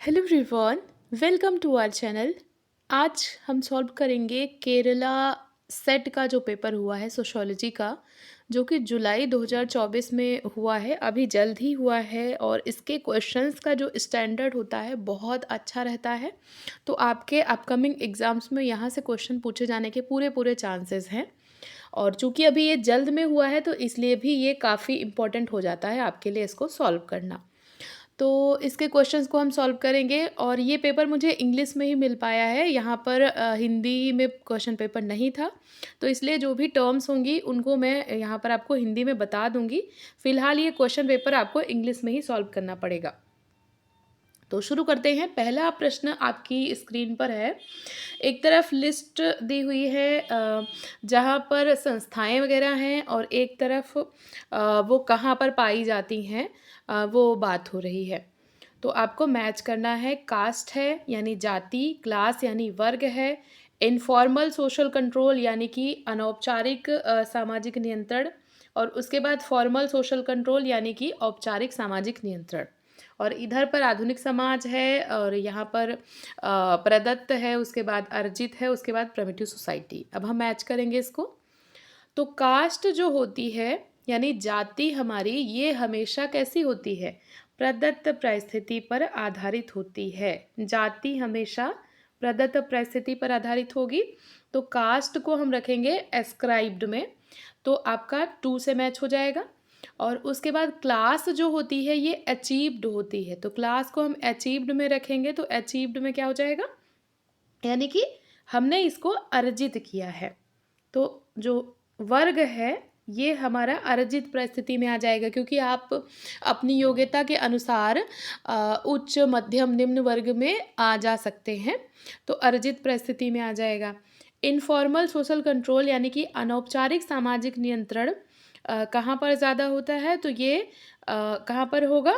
Hello everyone, welcome to our channel. आज हम solve करेंगे केरला सेट का जो पेपर हुआ है सोशियोलॉजी का, जो कि जुलाई 2024 में हुआ है, अभी जल्द ही हुआ है। और इसके क्वेश्चंस का जो स्टैंडर्ड होता है बहुत अच्छा रहता है। तो आपके अपकमिंग एग्जाम्स में यहाँ से क्वेश्चन पूछे जाने के पूरे पूरे चांसेस हैं। और चूंकि अभी ये जल्द में हुआ है तो इसलिए भी ये काफ़ी इम्पोर्टेंट हो जाता है आपके लिए इसको सॉल्व करना। तो इसके क्वेश्चंस को हम सॉल्व करेंगे। और ये पेपर मुझे इंग्लिश में ही मिल पाया है, यहाँ पर हिंदी में क्वेश्चन पेपर नहीं था। तो इसलिए जो भी टर्म्स होंगी उनको मैं यहाँ पर आपको हिंदी में बता दूंगी। फिलहाल ये क्वेश्चन पेपर आपको इंग्लिश में ही सॉल्व करना पड़ेगा। तो शुरू करते हैं। पहला प्रश्न आपकी स्क्रीन पर है। एक तरफ लिस्ट दी हुई है जहाँ पर संस्थाएं वगैरह हैं, और एक तरफ वो कहाँ पर पाई जाती हैं वो बात हो रही है। तो आपको मैच करना है। कास्ट है यानी जाति, क्लास यानी वर्ग है, इनफॉर्मल सोशल कंट्रोल यानी कि अनौपचारिक सामाजिक नियंत्रण, और उसके बाद फॉर्मल सोशल कंट्रोल यानी कि औपचारिक सामाजिक नियंत्रण। और इधर पर आधुनिक समाज है, और यहाँ पर प्रदत्त है, उसके बाद अर्जित है, उसके बाद प्रिमिटिव सोसाइटी। अब हम मैच करेंगे इसको। तो कास्ट जो होती है यानी जाति हमारी, ये हमेशा कैसी होती है? प्रदत्त परिस्थिति पर आधारित होती है। जाति हमेशा प्रदत्त परिस्थिति पर आधारित होगी। तो कास्ट को हम रखेंगे एस्क्राइब्ड में, तो आपका 2 से मैच हो जाएगा। और उसके बाद क्लास जो होती है ये अचीव्ड होती है, तो क्लास को हम अचीव्ड में रखेंगे। तो अचीव्ड में क्या हो जाएगा? यानी कि हमने इसको अर्जित किया है। तो जो वर्ग है ये हमारा अर्जित परिस्थिति में आ जाएगा, क्योंकि आप अपनी योग्यता के अनुसार उच्च मध्यम निम्न वर्ग में आ जा सकते हैं। तो अर्जित परिस्थिति में आ जाएगा। इनफॉर्मल सोशल कंट्रोल यानी कि अनौपचारिक सामाजिक नियंत्रण कहाँ पर ज़्यादा होता है? तो ये कहाँ पर होगा?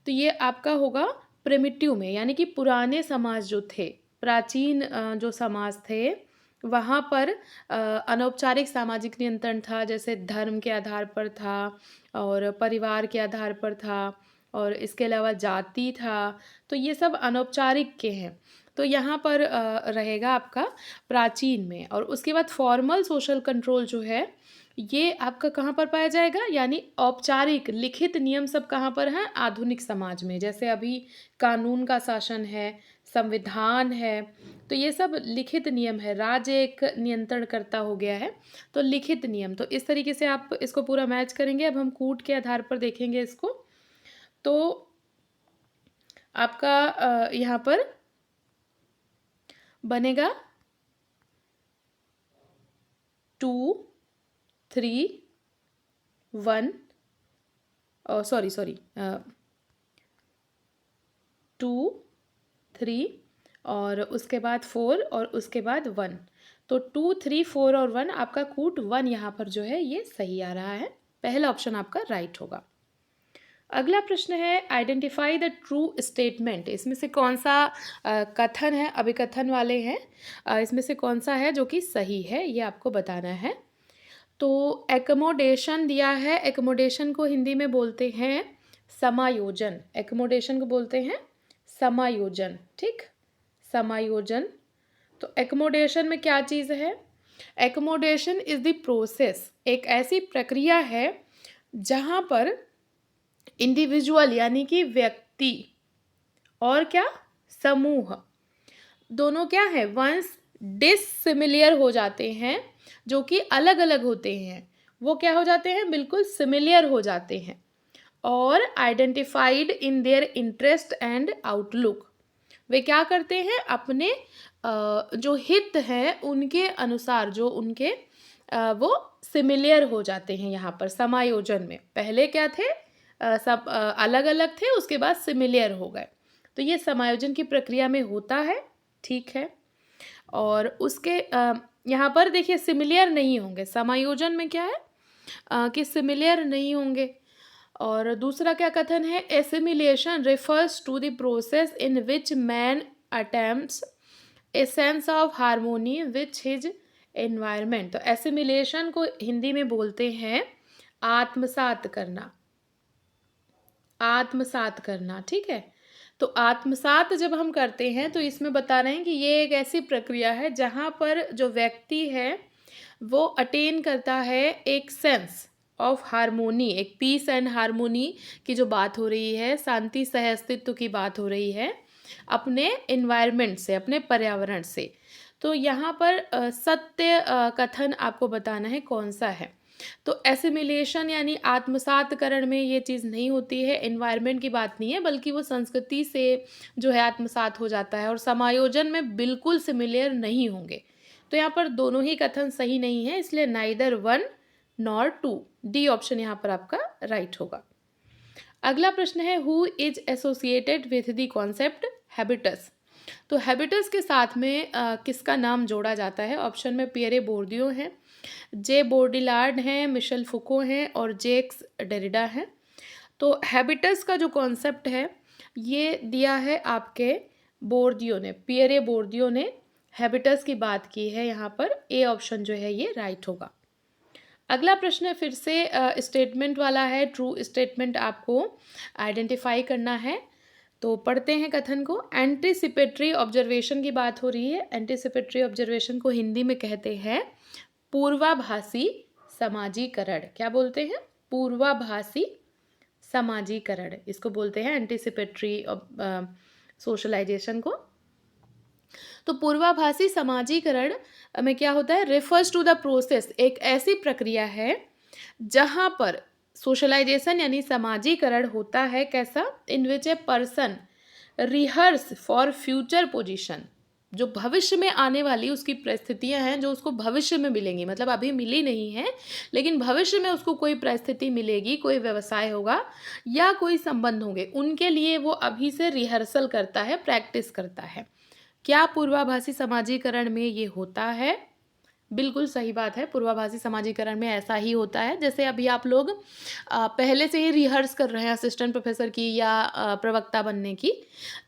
तो ये आपका होगा प्रिमिटिव में, यानी कि पुराने समाज जो थे, प्राचीन जो समाज थे, वहाँ पर अनौपचारिक सामाजिक नियंत्रण था। जैसे धर्म के आधार पर था, और परिवार के आधार पर था, और इसके अलावा जाति था। तो ये सब अनौपचारिक के हैं। तो यहाँ पर रहेगा आपका प्राचीन में। और उसके बाद फॉर्मल सोशल कंट्रोल जो है ये आपका कहाँ पर पाया जाएगा? यानी औपचारिक लिखित नियम सब कहाँ पर हैं? आधुनिक समाज में। जैसे अभी कानून का शासन है, संविधान है, तो ये सब लिखित नियम है। राज्य एक नियंत्रण करता हो गया है, तो लिखित नियम। तो इस तरीके से आप इसको पूरा मैच करेंगे। अब हम कूट के आधार पर देखेंगे इसको। तो आपका यहाँ पर बनेगा 2 3 1, सॉरी 2 3 और उसके बाद 4 और उसके बाद 1। तो 2 3 4 और 1, आपका कूट 1 यहाँ पर जो है ये सही आ रहा है। पहला ऑप्शन आपका राइट होगा। अगला प्रश्न है, आइडेंटिफाई द ट्रू स्टेटमेंट। इसमें से कौन सा कथन है, अभिकथन वाले हैं, इसमें से कौन सा है जो कि सही है, ये आपको बताना है। तो एकोमोडेशन दिया है। एकोमोडेशन को हिंदी में बोलते हैं समायोजन। एकोमोडेशन को बोलते हैं समायोजन, ठीक, समायोजन। तो एकोमोडेशन में क्या चीज़ है? एकोमोडेशन इज द प्रोसेस, एक ऐसी प्रक्रिया है जहाँ पर इंडिविजुअल यानी कि व्यक्ति और क्या समूह दोनों क्या है, वंस डिससिमिलियर हो जाते हैं, जो कि अलग अलग होते हैं, वो क्या हो जाते हैं? बिल्कुल सिमिलियर हो जाते हैं। और identified in their interest and outlook, वे क्या करते हैं? अपने जो हित हैं उनके अनुसार, जो उनके वो सिमिलियर हो जाते हैं। यहाँ पर समायोजन में पहले क्या थे? सब अलग अलग थे, उसके बाद सिमिलियर हो गए। तो ये समायोजन की प्रक्रिया में होता है, ठीक है। और उसके यहाँ पर देखिए सिमिलियर नहीं होंगे। समायोजन में क्या है कि सिमिलियर नहीं होंगे। और दूसरा क्या कथन है? Assimilation refers to the process in which man attempts a sense of harmony which his environment. तो एसिमिलेशन को हिंदी में बोलते हैं आत्मसात करना। आत्मसात करना, ठीक है। तो आत्मसात जब हम करते हैं तो इसमें बता रहे हैं कि ये एक ऐसी प्रक्रिया है जहाँ पर जो व्यक्ति है वो अटेन करता है एक सेंस ऑफ हारमोनी, एक पीस एंड हारमोनी की जो बात हो रही है, शांति सह अस्तित्व की बात हो रही है अपने एनवायरनमेंट से, अपने पर्यावरण से। तो यहाँ पर सत्य कथन आपको बताना है कौन सा है। तो एसिमिलेशन यानी आत्मसातकरण में ये चीज़ नहीं होती है, एनवायरनमेंट की बात नहीं है, बल्कि वो संस्कृति से जो है आत्मसात हो जाता है और समायोजन में बिल्कुल सिमिलर नहीं होंगे। तो यहाँ पर दोनों ही कथन सही नहीं है, इसलिए neither one nor two, D option यहाँ पर आपका राइट होगा। अगला प्रश्न है who is associated with the concept habitus. तो हैबिटस के साथ में किसका नाम जोड़ा जाता है? ऑप्शन में पियरे बोर्दियो हैं, जे बोर्डिलार्ड हैं, मिशेल फुको हैं और जेक्स डेरिडा हैं। तो हैबिटस का जो कॉन्सेप्ट है ये दिया है आपके बोर्दियो ने, पियरे बोर्दियो ने हैबिटस की बात की है यहाँ पर। ए ऑप्शन जो है ये राइट होगा। अगला प्रश्न फिर से स्टेटमेंट वाला है, ट्रू स्टेटमेंट आपको आइडेंटिफाई करना है। तो पढ़ते हैं कथन को। एंटीसिपेटरी ऑब्जर्वेशन की बात हो रही है। एंटीसिपेटरी ऑब्जर्वेशन को हिंदी में कहते हैं पूर्वाभासी समाजीकरण। क्या बोलते हैं? पूर्वाभासी समाजीकरण, इसको बोलते हैं एंटीसिपेटरी सोशलाइजेशन को। तो पूर्वाभासी समाजीकरण में क्या होता है? रेफर्स टू द प्रोसेस, एक ऐसी प्रक्रिया है जहाँ पर सोशलाइजेशन यानी समाजीकरण होता है। कैसा? In which a person rehearse for future position, जो भविष्य में आने वाली उसकी परिस्थितियां हैं जो उसको भविष्य में मिलेंगी, मतलब अभी मिली नहीं है लेकिन भविष्य में उसको कोई परिस्थिति मिलेगी, कोई व्यवसाय होगा या कोई संबंध होंगे, उनके लिए वो अभी से रिहर्सल करता है, प्रैक्टिस करता है। क्या पूर्वाभासी समाजीकरण में ये होता है? बिल्कुल सही बात है, पूर्वाभासी समाजीकरण में ऐसा ही होता है। जैसे अभी आप लोग पहले से ही रिहर्स कर रहे हैं असिस्टेंट प्रोफेसर की या प्रवक्ता बनने की,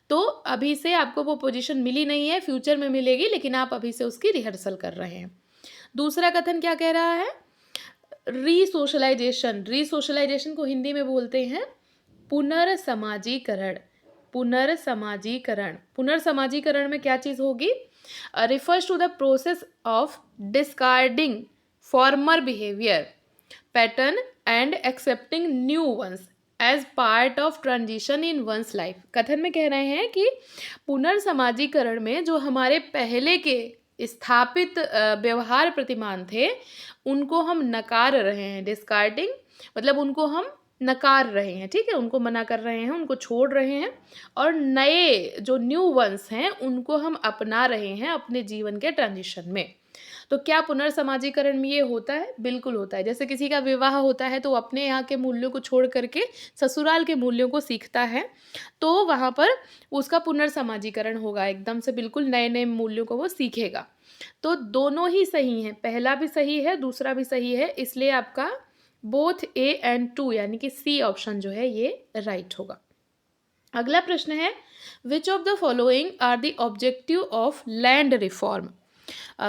तो अभी से आपको वो पोजीशन मिली नहीं है, फ्यूचर में मिलेगी, लेकिन आप अभी से उसकी रिहर्सल कर रहे हैं। दूसरा कथन क्या कह रहा है? रीसोशलाइजेशन। रीसोशलाइजेशन को हिंदी में बोलते हैं पुनर्समाजीकरण। पुनर्समाजीकरण, पुनर्समाजीकरण में क्या चीज़ होगी? refers to the process of discarding former behavior pattern and accepting new ones as part of transition in one's life। कथन में कह रहे हैं कि पुनर्समाजीकरण में जो हमारे पहले के स्थापित व्यवहार प्रतिमान थे उनको हम नकार रहे हैं। डिस्कार्डिंग मतलब उनको हम नकार रहे हैं, ठीक है, उनको मना कर रहे हैं, उनको छोड़ रहे हैं, और नए जो न्यू वंस हैं उनको हम अपना रहे हैं अपने जीवन के ट्रांजिशन में। तो क्या पुनर्समाजीकरण में ये होता है? बिल्कुल होता है। जैसे किसी का विवाह होता है तो अपने यहाँ के मूल्यों को छोड़ करके ससुराल के मूल्यों को सीखता है, तो वहाँ पर उसका पुनर्समाजीकरण होगा, एकदम से बिल्कुल नए नए मूल्यों को वो सीखेगा। तो दोनों ही सही हैं, पहला भी सही है दूसरा भी सही है, इसलिए आपका बोथ ए एंड टू यानी कि सी ऑप्शन जो है ये राइट होगा। अगला प्रश्न है which of the following are the objective of land reform.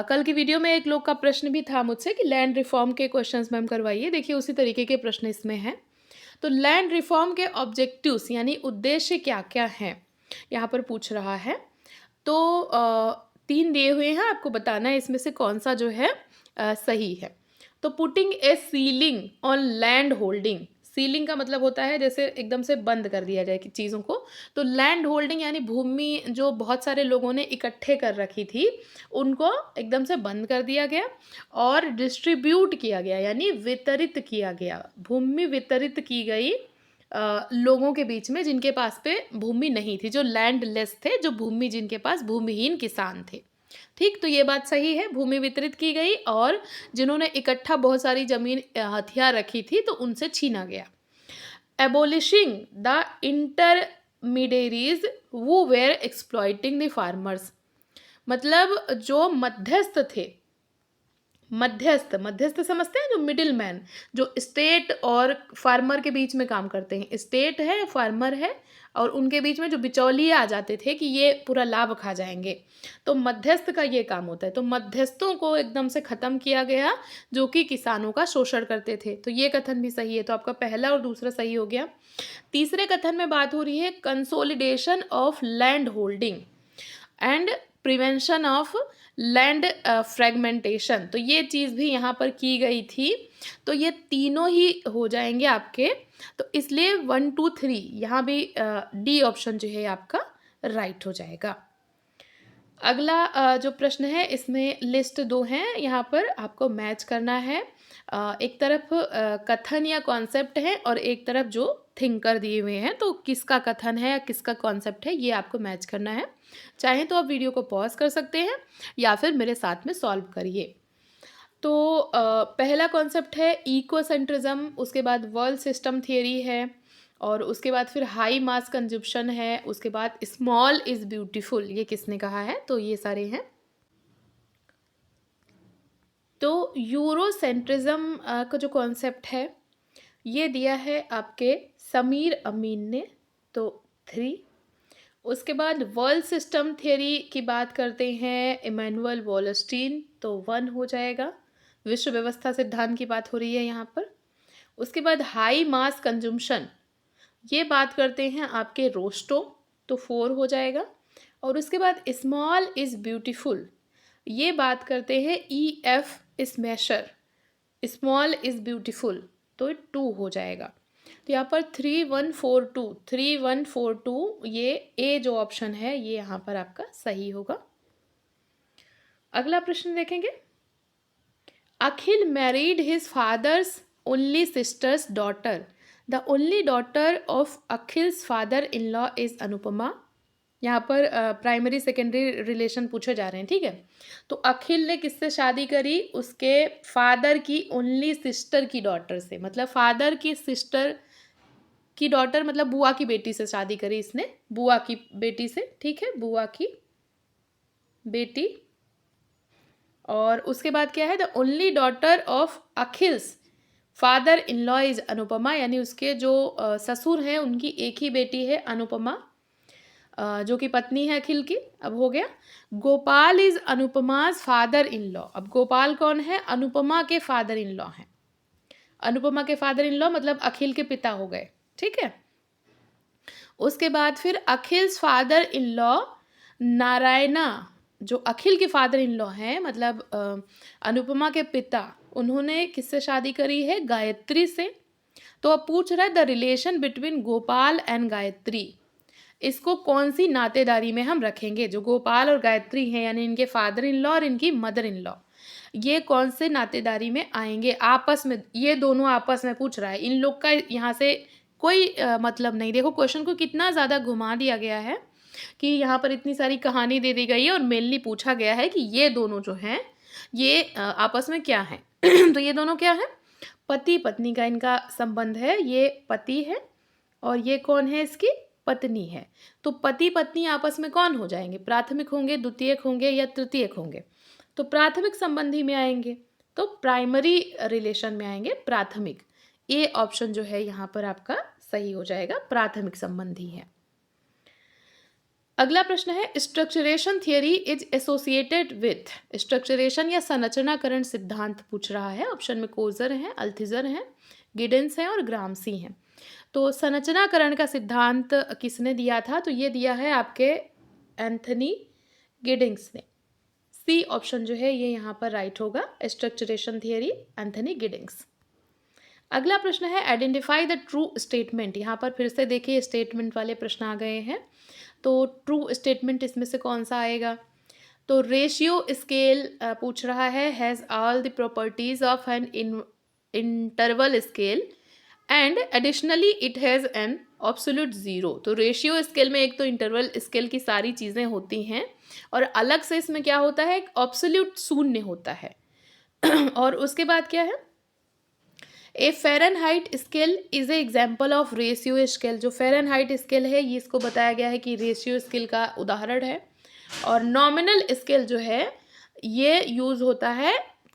कल की वीडियो में एक लोग का प्रश्न भी था मुझसे कि लैंड रिफॉर्म के क्वेश्चंस मैम करवाइए। देखिए उसी तरीके के प्रश्न इसमें हैं। तो लैंड रिफॉर्म के ऑब्जेक्टिव्स यानी उद्देश्य क्या क्या हैं यहाँ पर पूछ रहा है। तो 3 दिए हुए हैं, आपको बताना है इसमें से कौन सा जो है सही है। तो putting a ceiling on land holding. Ceiling का मतलब होता है जैसे एकदम से बंद कर दिया जाए कि चीज़ों को। तो लैंड होल्डिंग यानी भूमि जो बहुत सारे लोगों ने इकट्ठे कर रखी थी उनको एकदम से बंद कर दिया गया और डिस्ट्रीब्यूट किया गया यानी वितरित किया गया। भूमि वितरित की गई लोगों के बीच में जिनके पास पे भूमि नहीं थी, जो लैंडलेस थे, जो भूमि जिनके पास भूमिहीन किसान थे। ठीक, तो ये बात सही है, भूमि वितरित की गई और जिन्होंने इकट्ठा बहुत सारी जमीन हथियार रखी थी तो उनसे छीना गया। एबोलिशिंग द इंटरमीडियरीज वो वेर एक्सप्लॉइटिंग द फार्मर्स। मतलब जो मध्यस्थ थे, मध्यस्थ, मध्यस्थ समझते हैं, जो मिडिल मैन, जो स्टेट और फार्मर के बीच में काम करते हैं। स्टेट है, फार्मर है, और उनके बीच में जो बिचौलिए आ जाते थे कि ये पूरा लाभ खा जाएंगे, तो मध्यस्थ का ये काम होता है। तो मध्यस्थों को एकदम से ख़त्म किया गया, जो कि किसानों का शोषण करते थे। तो ये कथन भी सही है, तो आपका पहला और दूसरा सही हो गया। तीसरे कथन में बात हो रही है consolidation of land holding and prevention of land fragmentation. तो ये चीज़ भी यहाँ पर की गई थी। तो ये तीनों ही हो जाएंगे आपके, तो इसलिए 1 2 3 यहाँ भी डी ऑप्शन जो है आपका राइट हो जाएगा। अगला जो प्रश्न है, इसमें लिस्ट 2 हैं, यहाँ पर आपको मैच करना है। एक तरफ कथन या कॉन्सेप्ट है और एक तरफ जो थिंकर दिए हुए हैं, तो किसका कथन है या किसका कॉन्सेप्ट है, ये आपको मैच करना है। चाहें तो आप वीडियो को पॉज कर सकते हैं या फिर मेरे साथ में सॉल्व करिए। तो पहला कॉन्सेप्ट है इकोसेंट्रिज्म, उसके बाद वर्ल्ड सिस्टम थियरी है, और उसके बाद फिर हाई मास कंजप्शन है, उसके बाद स्मॉल इज़ ब्यूटीफुल, ये किसने कहा है, तो ये सारे हैं। तो यूरोसेंट्रिज्म का जो कॉन्सेप्ट है, ये दिया है आपके समीर अमीन ने, तो 3। उसके बाद वर्ल्ड सिस्टम थियरी की बात करते हैं इमैनुअल वॉलस्टीन, तो 1 हो जाएगा। विश्व व्यवस्था सिद्धांत की बात हो रही है यहाँ पर। उसके बाद हाई मास कंजम्पशन, ये बात करते हैं आपके रोस्टो, तो 4 हो जाएगा। और उसके बाद स्मॉल इज़ ब्यूटीफुल, ये बात करते हैं EF smasher, small is beautiful, तो 2 हो जाएगा। तो यहाँ पर 3142 ये ए जो ऑप्शन है ये यहाँ पर आपका सही होगा। अगला प्रश्न देखेंगे। Akhil married his father's only sister's daughter, the only daughter of Akhil's father in law is Anupama. यहाँ पर प्राइमरी सेकेंडरी रिलेशन पूछे जा रहे हैं, ठीक है। तो अखिल ने किससे शादी करी, उसके फादर की ओनली सिस्टर की डॉटर से, मतलब फादर की सिस्टर की डॉटर, मतलब बुआ की बेटी से शादी करी इसने, बुआ की बेटी से, ठीक है, बुआ की बेटी। और उसके बाद क्या है, the only daughter of Akhil's father in law is Anupama, यानी उसके जो ससुर हैं उनकी एक ही बेटी है अनुपमा, जो कि पत्नी है अखिल की। अब हो गया Gopal is Anupama's father in law. अब गोपाल कौन है, अनुपमा के फादर इन लॉ हैं। अनुपमा के फादर इन लॉ मतलब अखिल के पिता हो गए, ठीक है। उसके बाद फिर अखिल्स फादर इन लॉ नारायणा, जो अखिल के फादर इन लॉ हैं, मतलब अनुपमा के पिता, उन्होंने किससे शादी करी है, गायत्री से। तो अब पूछ रहा है the relation between Gopal and Gayatri, इसको कौन सी नातेदारी में हम रखेंगे। जो गोपाल और गायत्री हैं, यानी इनके फादर इन लॉ और इनकी मदर इन लॉ, ये कौन से नातेदारी में आएंगे आपस में, ये दोनों आपस में पूछ रहा है। इन लोग का यहाँ से कोई मतलब नहीं। देखो क्वेश्चन को कितना ज़्यादा घुमा दिया गया है कि यहाँ पर इतनी सारी कहानी दे दी गई है और मेनली पूछा गया है कि ये दोनों जो हैं ये आपस में क्या हैं। तो ये दोनों क्या है, पति पत्नी का इनका संबंध है। ये पति है और ये कौन है, इसकी पत्नी है। तो पति पत्नी आपस में कौन हो जाएंगे, प्राथमिक होंगे, द्वितीयक होंगे या तृतीयक होंगे। तो प्राथमिक संबंधी में आएंगे, तो प्राइमरी रिलेशन में आएंगे, प्राथमिक। ए ऑप्शन जो है यहाँ पर आपका सही हो जाएगा, प्राथमिक संबंधी है। अगला प्रश्न है स्ट्रक्चरेशन थियरी इज एसोसिएटेड विथ, स्ट्रक्चरेशन या संरचनाकरण सिद्धांत पूछ रहा है। ऑप्शन में कोजर है, अल्थिजर है, गिडेंस है और ग्रामसी हैं। तो संरचनाकरण का सिद्धांत किसने दिया था, तो ये दिया है आपके एंथनी गिडिंग्स ने। सी ऑप्शन जो है ये यहाँ पर राइट होगा, स्ट्रक्चरेशन थियरी एंथनी गिडिंग्स। अगला प्रश्न है आइडेंटिफाई द ट्रू स्टेटमेंट। यहाँ पर फिर से देखिए स्टेटमेंट वाले प्रश्न आ गए हैं। तो ट्रू स्टेटमेंट इसमें से कौन सा आएगा, तो रेशियो स्केल पूछ रहा है, has all the properties of an interval scale and additionally it has an absolute zero. तो रेशियो स्केल में एक तो इंटरवल स्केल की सारी चीज़ें होती हैं और अलग से इसमें क्या होता है, एक ऑब्सोल्यूट शून्य होता है। और उसके बाद क्या है, a Fahrenheit scale is a example of ratio scale. जो फ़ारेनहाइट स्केल है ये इसको बताया गया है कि रेशियो स्केल का उदाहरण है। और नॉमिनल स्केल जो है ये यूज़ होता है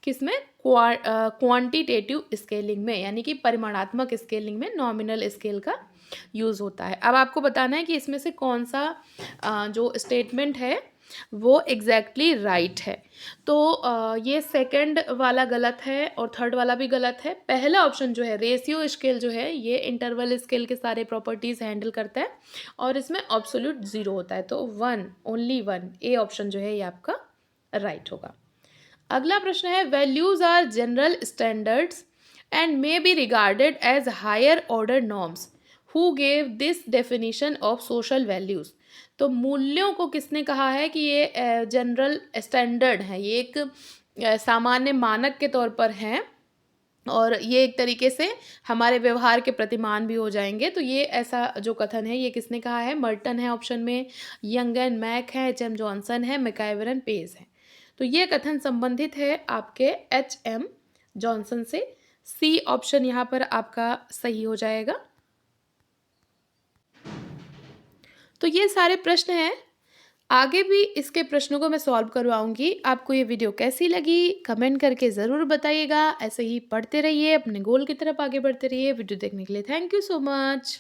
किसमें? क्वांटिटेटिव स्केलिंग में, यानी कि परिमाणात्मक स्केलिंग में नॉमिनल स्केल का यूज़ होता है। अब आपको बताना है कि इसमें से कौन सा जो स्टेटमेंट है वो एग्जैक्टली राइट है। तो ये सेकंड वाला गलत है और थर्ड वाला भी गलत है। पहला ऑप्शन जो है रेशियो स्केल जो है ये इंटरवल स्केल के सारे प्रॉपर्टीज़ हैंडल करता है और इसमें एब्सोल्यूट ज़ीरो होता है। तो one, only one, A option जो है ये आपका राइट होगा। अगला प्रश्न है values are general standards and may be regarded as higher order norms who gave this definition of social values. तो मूल्यों को किसने कहा है कि ये जनरल स्टैंडर्ड है, ये एक सामान्य मानक के तौर पर हैं और ये एक तरीके से हमारे व्यवहार के प्रतिमान भी हो जाएंगे। तो ये ऐसा जो कथन है ये किसने कहा है? मर्टन है ऑप्शन में, यंग एंड मैक है, एच एम जॉनसन है, मैकाइवर एंड पेज है। तो ये कथन संबंधित है आपके एच एम जॉनसन से। सी ऑप्शन यहाँ पर आपका सही हो जाएगा। तो ये सारे प्रश्न हैं, आगे भी इसके प्रश्नों को मैं सॉल्व करवाऊंगी। आपको ये वीडियो कैसी लगी कमेंट करके ज़रूर बताइएगा। ऐसे ही पढ़ते रहिए, अपने गोल की तरफ आगे बढ़ते रहिए। वीडियो देखने के लिए थैंक यू सो मच।